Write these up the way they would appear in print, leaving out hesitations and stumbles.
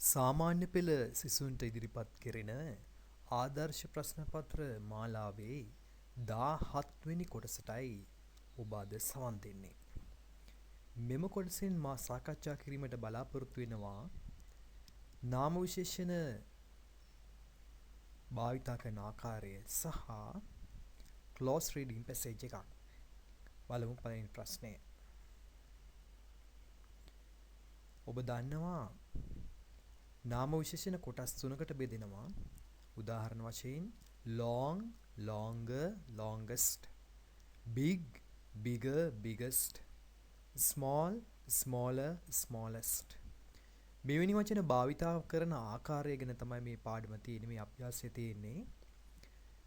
සාමාන්‍ය පෙළ සිසුන්ට ඉදිරිපත් කෙරෙන ආදර්ශ ප්‍රශ්න පත්‍ර මාලාවේ 17 වෙනි කොටසටයි ඔබ අද සවන් දෙන්නේ. මෙම කොටසෙන් මා සාකච්ඡා කිරීමට බලාපොරොත්තු වෙනවා නාම විශේෂණ භාවිතා කරන ආකාරය සහ ක්ලෝස් රීඩින් පැසේජ් එකක්. බලමු පළවෙනි ප්‍රශ්නය. ඔබ දන්නවා නාම විශේෂණ කොටස් තුනකට බෙදෙනවා. උදාහරණ වශයෙන් long, longer, longest, big, bigger, biggest, small, smaller, smallest. මෙවැනි වචන භාවිතා කරන ආකාරය ගැන තමයි මේ පාඩම තියෙන්නේ, මේ අභ්‍යාසය තියෙන්නේ.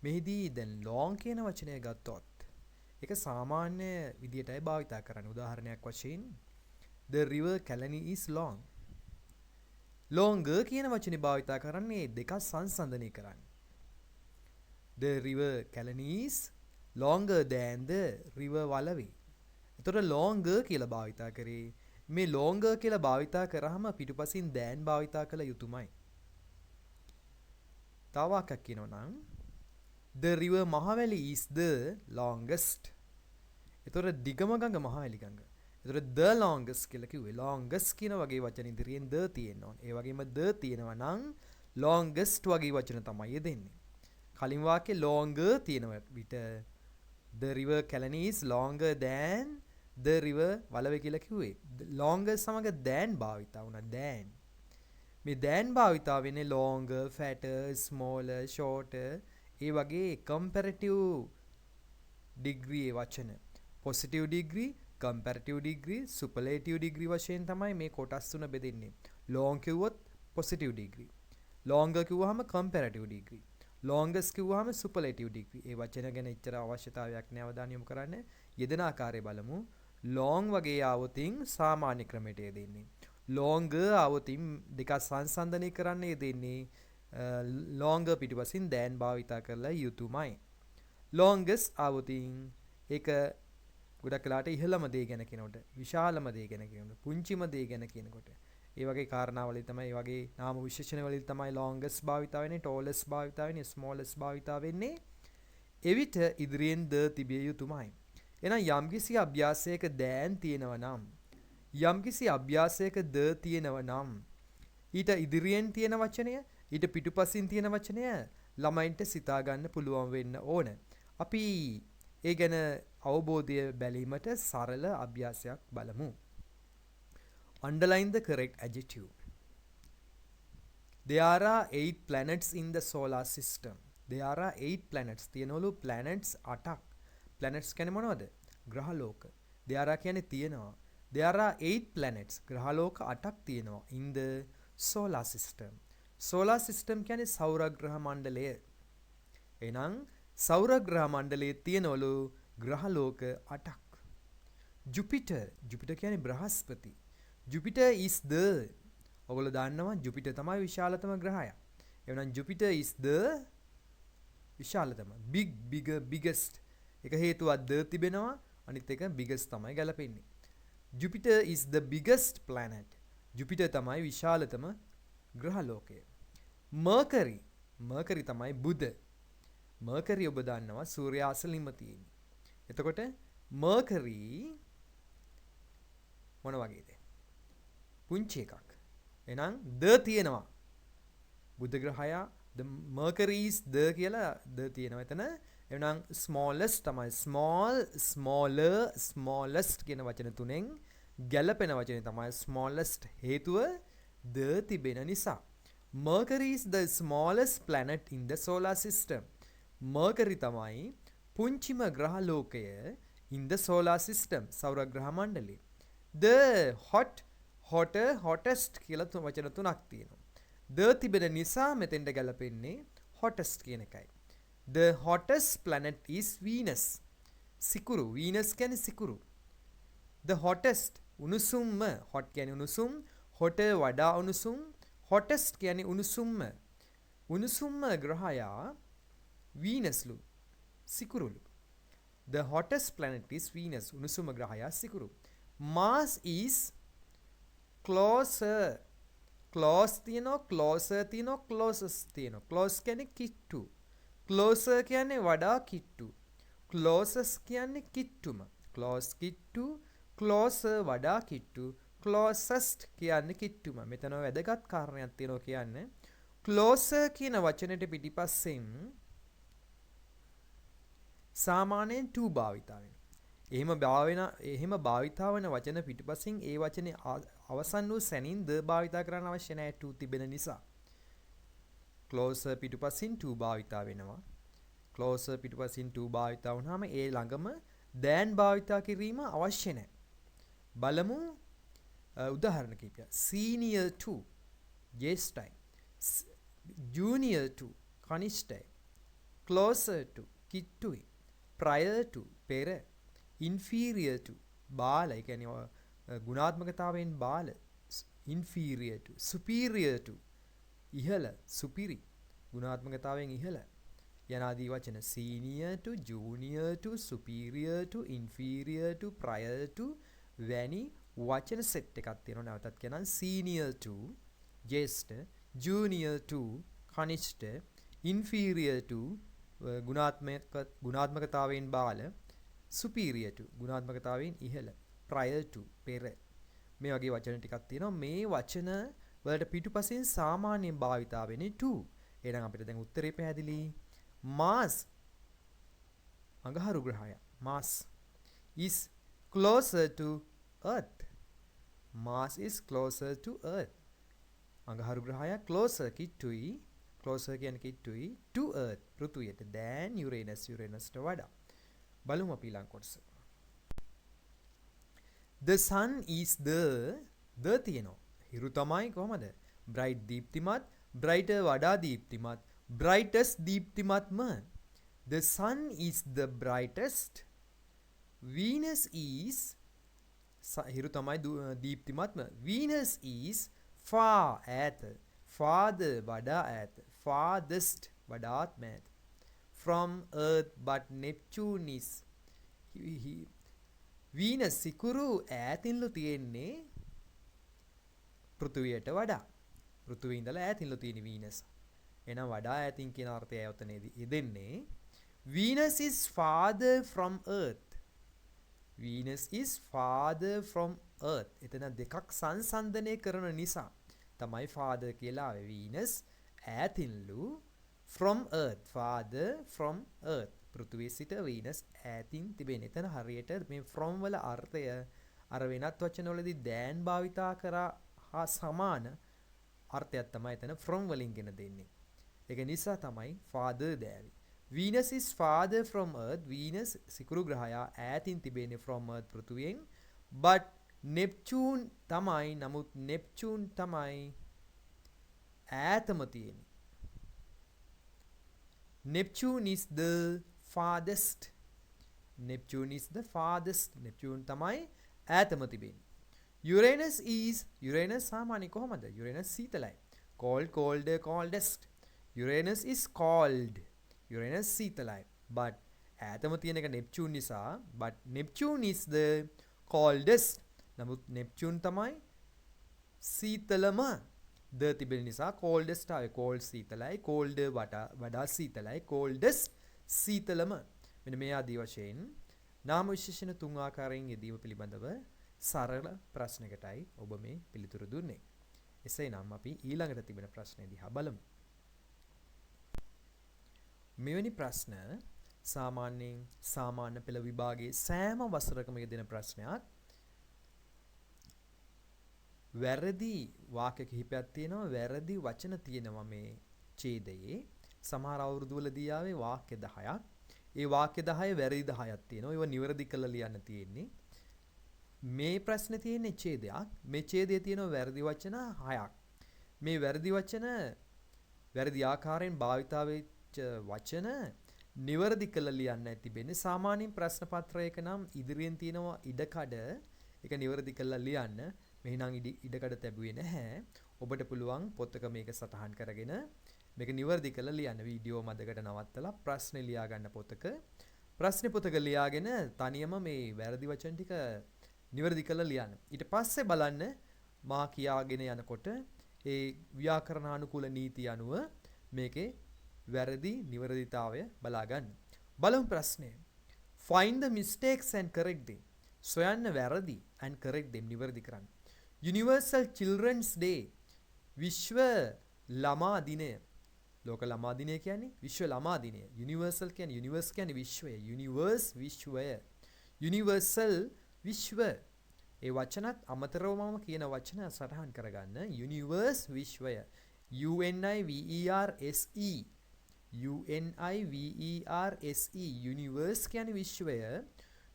මෙහිදී දැන් long කියන වචනය ගත්තොත් ඒක සාමාන්‍ය විදියටයි භාවිතා කරන්නේ. උදාහරණයක් වශයෙන් the river Kalani is long. longer කියන වචනේ භාවිතා කරන්නේ දෙක සංසන්දනය කරන්න. The river Kalani is longer than the river Walavi. එතකොට longer කියලා භාවිතා කරේ මේ longer කියලා භාවිතා කරාම පිටුපසින් than භාවිතා කළ යුතුමයි. තව එකක් කියනවා නම් the river Mahaweli is the longest. එතකොට දිගම ගඟ මහවැලි ගඟ. එතකොට the longest කියලා කිව්වේ longest කියන වගේ වචන ඉදිරියෙන් the තියෙන්න ඕන. ඒ වගේම the තියෙනවා නම් longest වගේ වචන තමයි යෙදෙන්නේ. කලින් වාක්‍යයේ longer තියෙන විට the river Kalani is longer than the river Walawe කියලා කිව්වේ. longer සමග than භාවිතා වුණා than. මේ than භාවිතා වෙන්නේ longer, fatter, smaller, shorter ඒ වගේ comparative degree වචන. positive degree, comparative degree, superlative degree වශයෙන් තමයි මේ කොටස් තුන බෙදෙන්නේ. long කිව්වොත් positive degree. longer කිව්වහම comparative degree. longest කිව්වහම superlative degree. ඒ වචන ගැන එච්චර අවශ්‍යතාවයක් නෑ අවධානය යොමු කරන්න. යෙදෙන ආකාරය බලමු. long වගේ ආවොතින් සාමාන්‍ය ක්‍රමයට යෙදෙන්නේ. longer ආවොතින් දෙක සංසන්දනය කරන්න යෙදෙන්නේ longer පිටුපසින් than භාවිතා කරලා යුතුයමයි. longest ආවොතින් ඒක ගොඩක් වෙලාට ඉහළම දේ ගැන කියනකොට, විශාලම දේ ගැන කියනකොට, පුංචිම දේ ගැන කියනකොට, ඒ වගේ කාරණාවලින් තමයි, ඒ වගේ නාම විශේෂණ වලින් තමයි longest භාවිතා වෙන්නේ, tallest භාවිතා වෙන්නේ, smallest භාවිතා වෙන්නේ. එවිට ඉදිරියෙන් the තිබිය යුතුමයි. එහෙනම් යම්කිසි අභ්‍යාසයක than තියෙනවා නම්, යම්කිසි අභ්‍යාසයක the තියෙනවා නම්, ඊට ඉදිරියෙන් තියෙන වචනය, ඊට පිටුපසින් තියෙන වචනය ළමයින්ට සිතා ගන්න පුළුවන් වෙන්න ඕන. අපි ඒ ගැන අවබෝධය බැලීමට සරල අභ්‍යාසයක් බලමු. Underline the correct adjective. There are 8 planets in the solar system. There are 8 planets. තියෙනවලු planets 8ක්. planets කියන්නේ මොනවද? ග්‍රහලෝක. there are කියන්නේ තියෙනවා. There are 8 planets. ග්‍රහලෝක 8ක් තියෙනවා in the solar system. solar system කියන්නේ සෞරග්‍රහ මණ්ඩලය. එහෙනම් සෞරග්‍රහ මණ්ඩලයේ තියෙනවලු ග්‍රහලෝක 8ක්. Jupiter කියන්නේ බ්‍රහස්පති. Jupiter is the, ඔයගොල්ලෝ දන්නවා Jupiter තමයි විශාලතම ග්‍රහය. එහෙනම් Jupiter is the විශාලතම. big, bigger, biggest. එක හේතුවක් the තිබෙනවා, අනිත් එක biggest තමයි ගැලපෙන්නේ. Jupiter is the biggest planet. Jupiter තමයි විශාලතම ග්‍රහලෝකය. Mercury තමයි බුධ. Mercury ඔබ දන්නවා සූර්යා අසලින්ම තියෙන්නේ. එතකොට Mercury මොන වගේද? පුංචි එකක්. එහෙනම් the තියෙනවා. බුධ ග්‍රහය the Mercury is the කියලා the තියෙනවා එතන. එහෙනම් smallest තමයි. small, smaller, smallest කියන වචන තුනෙන් ගැලපෙන වචනේ තමයි smallest. හේතුව the තිබෙන නිසා. Mercury is the smallest planet in the solar system. Mercury තමයි පුංචිම ග්‍රහලෝකය in the solar system, සෞරග්‍රහ මණ්ඩලයේ. The hot, hotter, hottest කියලා වචන තුනක් තියෙනවා. the තිබෙන නිසා මෙතෙන්ට ගැලපෙන්නේ hottest කියන එකයි. The hottest planet is Venus. Sikuru. Venus කියන්නේ සිකුරු. The hottest, උණුසුම්ම. hot කියන්නේ උණුසුම්, hotter වඩා උණුසුම්, hottest කියන්නේ උණුසුම්ම. උණුසුම්ම ග්‍රහයා Venusලු, සිකුරුලු. The hottest planet is Venus. උණුසුම ග්‍රහයා සිකුරු. Mars is closer close තියෙනවා, closer තියෙනවා, closest තියෙනවා. close කියන්නේ කිට්ටු. closer කියන්නේ වඩා කිට්ටු. closest කියන්නේ කිට්ටුම. close කිට්ටු, closer වඩා කිට්ටු, closest කියන්නේ කිට්ටුම. මෙතන වැදගත් කාරණයක් තියෙනවා කියන්නේ closer කියන වචනෙට පිටිපස්සෙන් සාමාන්‍යයෙන් to භාවිතා වෙනවා. එහෙම භාවිතා වන වචන පිටිපස්සෙන් ඒ වචනේ අවසන් වූ සැනින් ද භාවිතා කරන්න අවශ්‍ය නැහැ to තිබෙන නිසා. closer පිටිපස්සෙන් to භාවිතා වෙනවා. closer පිටිපස්සෙන් to භාවිතා වුණාම ඒ ළඟම than භාවිතා කිරීම අවශ්‍ය නැහැ. බලමු උදාහරණ කිහිපයක්. senior to ජේෂ්ඨයි. junior to කනිෂ්ඨයි. closer to කිට්ටුයි. prior to පෙර. inferior to බාල. ඒ කියන්නේ ගුණාත්මකතාවයෙන් බාල. inferior to superior to ඉහළ සුපිරි ගුණාත්මකතාවයෙන් ඉහළ යනාදී වචන senior to junior to superior to inferior to prior to වැනි වචන සෙට් එකක් තියෙනවා. නැවතත් කියනවා senior to ජේෂ්ඨ, junior to කනිෂ්ඨ, inferior to ගුණාත්මකතාවයෙන් බාල, superior to ගුණාත්මකතාවයෙන් ඉහළ, prior to පෙර. මේ වගේ වචන ටිකක් තියෙනවා. මේ වචන වලට පිටුපසින් සාමාන්‍යයෙන් භාවිතා වෙන්නේ to. එහෙනම් අපිට දැන් උත්තරේ පැහැදිලි. Mars අඟහරු ග්‍රහය. Mars is closer to Earth. Mars is closer to Earth. අඟහරු ග්‍රහය closer කිට්ටුයි. closer කියන්නේ කිට්ටුයි to Earth පෘථිවියට than Uranus. Uranusට වඩා. බලමු අපි ඊළඟ කොටස. The sun is the තියෙනවා. හිරු තමයි කොහමද? bright දීප්තිමත්, brighter වඩා දීප්තිමත්, brightest දීප්තිමත්ම. The sun is the brightest. Venus is හිරු තමයි දීප්තිමත්ම. Venus is far ඈත, farther වඩා ඈත, farthest වඩාත් ඈත from Earth, but Neptune is Venus සිකුරු ඈතින්ලු තියෙන්නේ පෘථිවියට වඩා. පෘථිවිය ඉඳලා ඈතින්ලු තියෙන Venus. එහෙනම් වඩා ඈතින් කියන අර්ථය යොතනේදී ඉදෙන්නේ Venus is farther from Earth. Venus is farther from Earth. එතන දෙකක් සංසන්දනය කරන නිසා තමයි father කියලා ආවේ. Venus ඈතින්ලු from Earth. Farther from Earth. පෘථිවිය සිට Venus ඈතින් තිබෙන. එතන හරියට මේ from වල අර්ථය අර වෙනත් වචන වලදී than භාවිතා කරා හා සමාන අර්ථයක් තමයි එතන from වලින් ගෙන දෙන්නේ. ඒක නිසා තමයි father දෑවි. Venus is farther from Earth. Venus සිකුරු ග්‍රහය ඈතින් තිබෙන්නේ from Earth පෘථිවියෙන්. But Neptune තමයි, නමුත් Neptune තමයි ඈතම තියෙන්නේ. Neptune is the farthest. Neptune is the farthest. Neptune තමයි ඈතම තිබෙන්නේ. Uranus සාමාන්‍ය කොහමද? Uranus සීතලයි. Cold, colder, coldest. Uranus is cold. Uranus සීතලයි. But ඈතම තියෙන එක Neptune නිසා. But Neptune is the coldest. නමුත් Neptune තමයි සීතලම. ද තිබෙන නිසා coldest ආවේ. cold සීතලයි, colder වඩා සීතලයි, coldest සීතලම. මෙන්න මේ ආදී වශයෙන් නාම විශේෂණ තුන් ආකාරයෙන් යෙදීම පිළිබඳව සරල ප්‍රශ්නයකටයි ඔබ මේ පිළිතුරු දුන්නේ. එසේනම් අපි ඊළඟට තිබෙන ප්‍රශ්නය දිහා බලමු. මෙවැනි ප්‍රශ්න සාමාන්‍යයෙන් සාමාන්‍ය පෙළ විභාගයේ සෑම වසරකම යෙදෙන ප්‍රශ්නයක්. වැරදි වාක්‍ය කිහිපයක් තියෙනවා, වැරදි වචන තියෙනවා මේ ඡේදයේ. සමහර අවුරුදු වලදී ආවේ වාක්‍ය 10ක්. ඒ වාක්‍ය 10 වැරදි 10ක් තියෙනවා. ඒවා නිවැරදි කරලා ලියන්න තියෙන්නේ. මේ ප්‍රශ්නේ තියෙන්නේ ඡේදයක්. මේ ඡේදයේ තියෙනවා වැරදි වචන 6ක්. මේ වැරදි වචන වැරදි ආකාරයෙන් භාවිතා වෙච්ච වචන නිවැරදි කරලා ලියන්න තිබෙන්නේ. සාමාන්‍යයෙන් ප්‍රශ්න පත්‍රයක නම් ඉදිරියෙන් තියෙනවා ඉඩකඩ. ඒක නිවැරදි කරලා ලියන්න. මෙහිනම් ඉඩකඩ තැබුවේ නැහැ. ඔබට පුළුවන් පොතක මේක සටහන් කරගෙන මේක නිවැරදි කරලා ලියන්න. වීඩියෝ මැදකට නවත්තලා ප්‍රශ්නේ ලියා ගන්න පොතක. ප්‍රශ්නේ පොතක ලියාගෙන තනියම මේ වැරදි වචන ටික නිවැරදි කරලා ලියන්න. ඊට පස්සේ බලන්න මා කියාගෙන යනකොට ඒ ව්‍යාකරණානුකූල නීති අනුව මේකේ වැරදි නිවැරදිතාවය බලා ගන්න. බලමු ප්‍රශ්නය. Find the mistakes and correct them. සොයන්න වැරදි and correct them නිවැරදි කරන්න. Universal Children's Day විශ්ව ළමා දිනය. ලෝක ළමා දිනය කියන්නේ විශ්ව ළමා දිනය. Universal කියන්නේ universe කියන්නේ විශ්වය. Universe විශ්වය. Universal විශ්ව. ඒ වචනත් අමතරවම කියන වචන සටහන් කරගන්න. Universe විශ්වය. UNIVERSE UNIVERSE Universe කියන්නේ විශ්වය.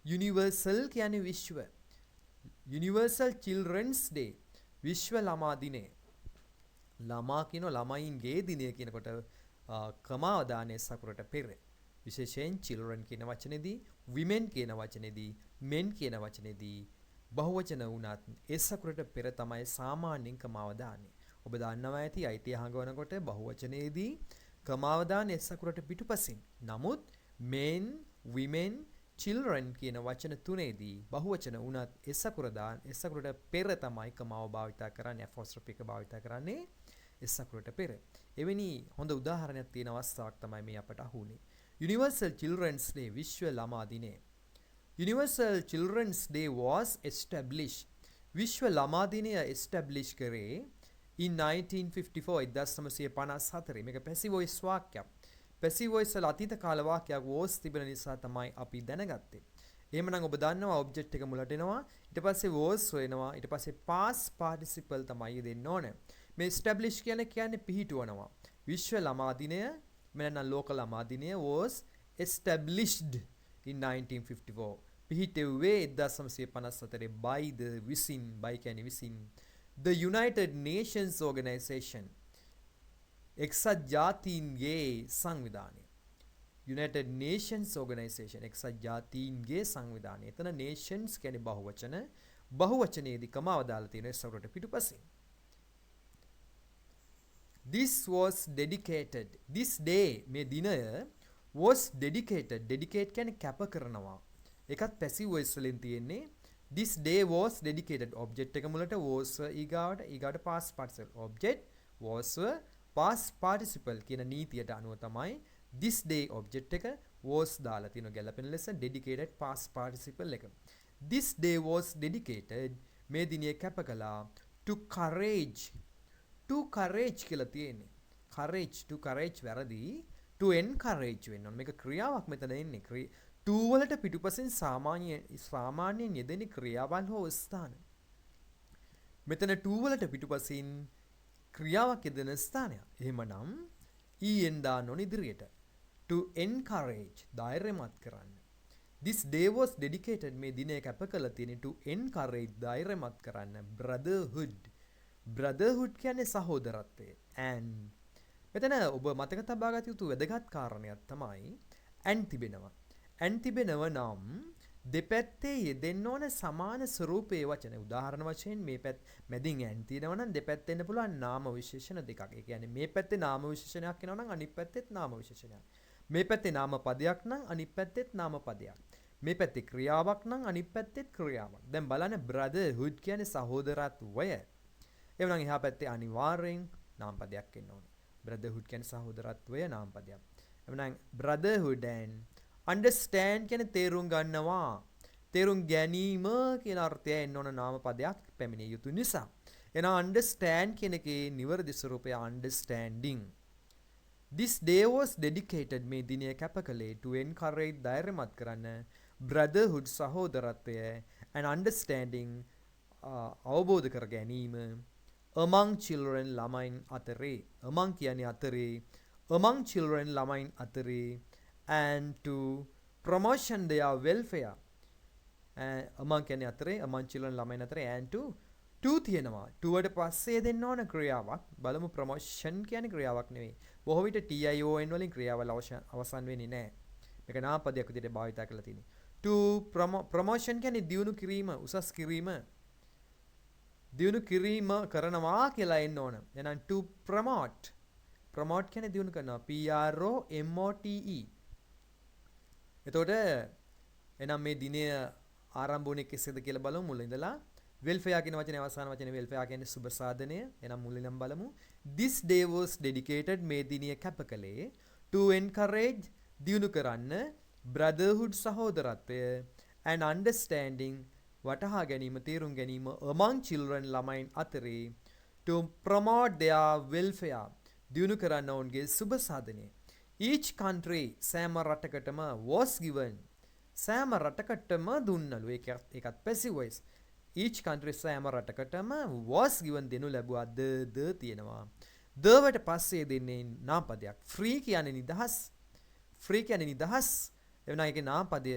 Universal කියන්නේ විශ්ව. Universal Children's Day විශ්ව ළමා දිනය. ළමා කියන ළමයින්ගේ දිනය කියනකොට ක්‍රමාවදානයේ සකුරට පෙර විශේෂයෙන් children කියන වචනේදී women කියන වචනේදී men කියන වචනේදී බහුවචන වුණත් ඒ සකුරට පෙර තමයි සාමාන්‍යයෙන් ක්‍රමාවදානය. ඔබ දන්නවා ඇති අයිතිය හංගවනකොට බහුවචනයේදී ක්‍රමාවදාන එසකුරට පිටුපසින්. නමුත් men, women, children කියන වචන තුනේදී බහුවචන වුණත් එසකුරට පෙර තමයි ක්‍රමාව භාවිතා කරන්නේ apostrophe එක භාවිතා කරන්නේ එසකුරට පෙර. එවැනි හොඳ උදාහරණයක් තියෙන අවස්ථාවක් තමයි මේ අපට අහුනේ. Universal Children's Day විශ්ව ළමා දිනය. Universal Children's Day was established. විශ්ව ළමා දිනය establish කරේ in 1954 1954 මේක passive voice වාක්‍යයක්. passive voice වල අතීත කාල වාක්‍යයක් was තිබෙන නිසා තමයි අපි දැනගත්තේ. එහෙමනම් ඔබ දන්නවා object එක මුලට එනවා ඊට පස්සේ was වෙනවා ඊට පස්සේ past participle තමයි දෙන්න ඕනේ. මේ establish කියන්නේ පිහිටුවනවා. විශ්ව ළමා දිනය මෙන්න ලෝක ළමා දිනය was established in 1954. පිහිටුවේ 1954 by the විසින් by කියන්නේ විසින් the United Nations Organization එක්සත් ජාතීන්ගේ සංවිධානය. United Nations Organization එක්සත් ජාතීන්ගේ සංවිධානය. එතන nations කියන්නේ බහුවචන. බහුවචනයේදී කමාව දාලා තියෙන සවරට පිටුපසින්. This was dedicated. This day මේ දිනය was dedicated. Dedicate කියන්නේ කැප කරනවා. ඒකත් passive voice වලින් තියෙන්නේ. This day was dedicated. Object එක මුලට was ඊගාවට past participle. Object was past participle කියන නීතියට අනුව තමයි this day object එක was දාලා තියෙන ගැලපෙන ලෙස dedicated past participle එක. This day was dedicated මේ දිනය කැප කළා to courage. To courage කියලා තියෙන්නේ. Courage to courage වැරදි. To encourage වෙන්න ඕන. මේක ක්‍රියාවක් මෙතන එන්නේ. to වලට පිටුපසින් සාමාන්‍යයෙන් යෙදෙන ක්‍රියාවල් හෝ ස්ථාන. මෙතන to වලට පිටුපසින් ක්‍රියාවක් යෙදෙන ස්ථානයක්. එහෙමනම් en දාන්න ඕන ඉදිරියට. To encourage ධෛර්යමත් කරන්න. This day was dedicated මේ දිනය කැප කළ තියෙන to encourage ධෛර්යමත් කරන්න brotherhood. Brotherhood කියන්නේ සහෝදරත්වය. and මෙතන ඔබ මතක තබා ගත යුතු වැදගත් කාරණයක් තමයි and තිබෙනවා. and තිබෙනව නම් දෙපැත්තේ යෙදෙන්න ඕන සමාන ස්වරූපයේ වචන. උදාහරණ වශයෙන් මේ මැදින් and තියෙනවා නම් දෙපැත්තේ එන්න පුළුවන් නාම විශේෂණ දෙකක්. ඒ කියන්නේ මේ පැත්තේ නාම විශේෂණයක් එනවා නම් අනිත් පැත්තෙත් නාම විශේෂණයක්. මේ පැත්තේ නාම පදයක් නම් අනිත් පැත්තෙත් නාම පදයක්. මේ පැත්තේ ක්‍රියාවක් නම් අනිත් පැත්තෙත් ක්‍රියාවක්. දැන් බලන්න brotherhood කියන්නේ සහෝදරත්වය. එවනම් එහා පැත්තේ අනිවාර්යෙන් නාම පදයක් එන්න ඕන. brotherhood කියන්නේ සහෝදරත්වය නාම පදයක්. එවනම් brotherhood and understand කියන්නේ තේරුම් ගන්නවා. තේරුම් ගැනීම කියන අර්ථය එන්න ඕන නාම පදයක් පැමිණිය යුතු නිසා. එහෙනම් understand කියන එකේ නිවැරදි ස්වරූපය understanding. This day was dedicated මේ දිනය කැප කළේ to encourage ධෛර්යමත් කරන්න brotherhood සහෝදරත්වය and understanding අවබෝධ කර ගැනීම among children ළමයින් අතරේ. among කියන්නේ අතරේ. among children ළමයින් අතරේ and to promotion their welfare. among කියන්නේ අතරේ among children ළමයින් අතරේ and to තියෙනවා. to වලට පස්සේ දෙන්න ඕන ක්‍රියාවක්. බලමු promotion කියන්නේ ක්‍රියාවක් නෙවෙයි. බොහෝ විට TION වලින් ක්‍රියාවල අවසන් වෙන්නේ නැහැ. මේක නාමපදයක් විදිහට භාවිතා කරලා තියෙන්නේ. to promotion කියන්නේ දියුණු කිරීම, උසස් කිරීම. දියුණු කිරීම කරනවා කියලා එන්න ඕන. එහෙනම් to promote. promote කියන්නේ දියුණු කරනවා. PROMOTE. එතකොට එහෙනම් මේ දිනය ආරම්භ වුණේ කෙසේද කියලා බලමු මුල ඉඳලා. welfare කියන වචනේ අවසාන වචනේ welfare කියන්නේ සුබ සාධනය. එනම් මුලින්ම බලමු. This day was dedicated මේ දිනිය කැප කළේ to encourage දියුණු කරන්න brotherhood සහෝදරත්වය and understanding වටහා ගැනීම තේරුම් ගැනීම among children ළමයින් අතරේ to promote their welfare දියුණු කරන්න ඔවුන්ගේ සුබ සාධනය. Each country සෑම රටකටම was given සෑම රටකටම දුන්නලු ඒකත් passive voice. Each country සෑම රටකටම was given දෙනු ලැබුවා the තියෙනවා. the වට පස්සේ දෙන්නේ නාමපදයක්. free කියන්නේ නිදහස්. free කියන්නේ නිදහස්. එවනම් ඒකේ නාමපදය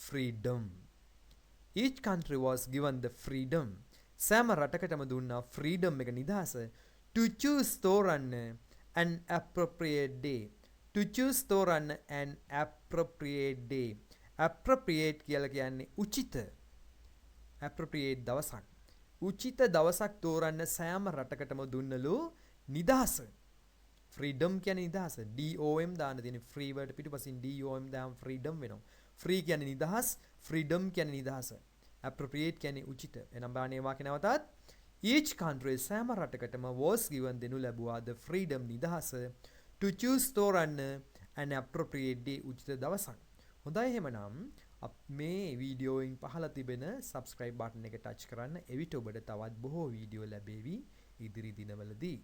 freedom. Each country was given the freedom. සෑම රටකටම දුන්නා freedom එක නිදහස to choose තෝරන්න an appropriate day. To choose තෝරන්න an appropriate day. appropriate කියලා කියන්නේ උචිත. appropriate දවසක්. උචිත දවසක් තෝරන්න සෑම රටකටම දුන්නලු නිදහස. freedom කියන්නේ නිදහස. DOM දාන්න තියෙන free word පිටුපසින් DOM දාම freedom වෙනවා. free කියන්නේ නිදහස්, freedom කියන්නේ නිදහස. appropriate කියන්නේ උචිත. එනම් බලන්න මේ වාක්‍ය නැවතත් each country සෑම රටකටම was given දෙනු ලැබුවා the freedom නිදහස to choose තෝරන්න an appropriate day උචිත දවසක්. හොඳයි එහෙමනම් මේ වීඩියෝයින් පහළ තිබෙන subscribe button එක touch කරන්න. එවිට ඔබට තවත් බොහෝ වීඩියෝ ලැබෙවි ඉදිරි දිනවලදී.